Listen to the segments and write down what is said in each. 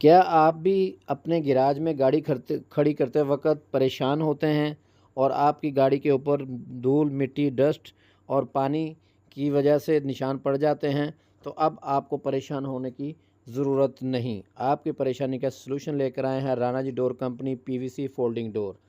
क्या आप भी अपने गैराज में गाड़ी खड़ी करते वक़्त परेशान होते हैं और आपकी गाड़ी के ऊपर धूल, मिट्टी, डस्ट और पानी की वजह से निशान पड़ जाते हैं? तो अब आपको परेशान होने की ज़रूरत नहीं। आपकी परेशानी का सॉल्यूशन लेकर आए हैं Rana ji door company PVC folding door.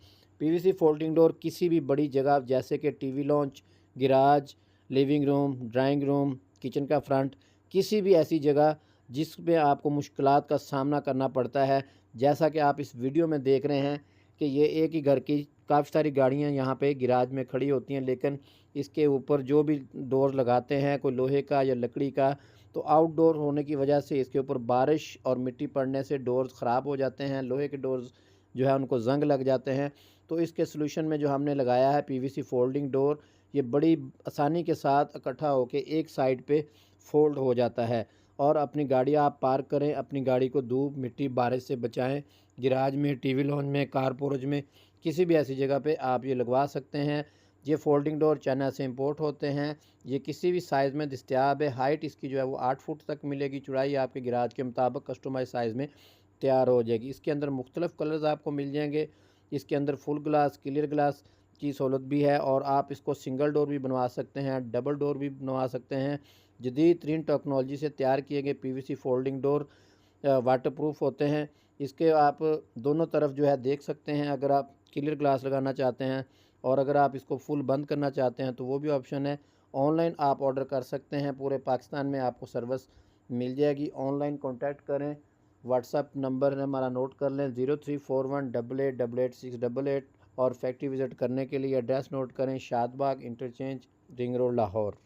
PVC folding door किसी भी बड़ी जगह जैसे कि TV lounge, garage, living room, drawing room, kitchen का फ्रंट, किसी भी ऐसी जगह जिसमें आपको मुश्किलात का सामना करना पड़ता है। जैसा कि आप इस वीडियो में देख रहे हैं कि ये एक ही घर की काफ़ी सारी गाड़ियाँ यहाँ पे गैराज में खड़ी होती हैं, लेकिन इसके ऊपर जो भी डोर लगाते हैं कोई लोहे का या लकड़ी का, तो आउटडोर होने की वजह से इसके ऊपर बारिश और मिट्टी पड़ने से डोर्स ख़राब हो जाते हैं। लोहे के डोर्स जो है उनको ज़ंग लग जाते हैं। तो इसके सॉल्यूशन में जो हमने लगाया है पीवीसी फोल्डिंग डोर, ये बड़ी आसानी के साथ इकट्ठा होके एक साइड पे फ़ोल्ड हो जाता है और अपनी गाड़ी आप पार्क करें, अपनी गाड़ी को धूप, मिट्टी, बारिश से बचाएँ। गैराज में, टीवी लॉन्ज में, कारपोरेज में, किसी भी ऐसी जगह पे आप ये लगवा सकते हैं। ये फोल्डिंग डोर चाइना से इंपोर्ट होते हैं। ये किसी भी साइज़ में दस्तयाब है। हाइट इसकी जो है वो 8 फुट तक मिलेगी। चौड़ाई आपके गैराज के मुताबिक कस्टमाइज़ साइज़ में तैयार हो जाएगी। इसके अंदर मुख्तलिफ़ कलर्स आपको मिल जाएंगे। इसके अंदर फुल ग्लास, क्लियर ग्लास की सहूलत भी है और आप इसको सिंगल डोर भी बनवा सकते हैं, डबल डोर भी बनवा सकते हैं। जदीद तरीन टेक्नोलॉजी से तैयार किए गए पीवीसी फोल्डिंग डोर वाटरप्रूफ होते हैं। इसके आप दोनों तरफ जो है देख सकते हैं। अगर आप क्लियर ग्लास लगाना चाहते हैं और अगर आप इसको फुल बंद करना चाहते हैं तो वो भी ऑप्शन है। ऑनलाइन आप ऑर्डर कर सकते हैं, पूरे पाकिस्तान में आपको सर्विस मिल जाएगी। ऑनलाइन कॉन्टैक्ट करें, व्हाट्सअप नंबर हमारा नोट कर लें 034188888688 और फैक्ट्री विज़िट करने के लिए एड्रेस नोट करें, Shadbagh interchange, ring road, Lahore.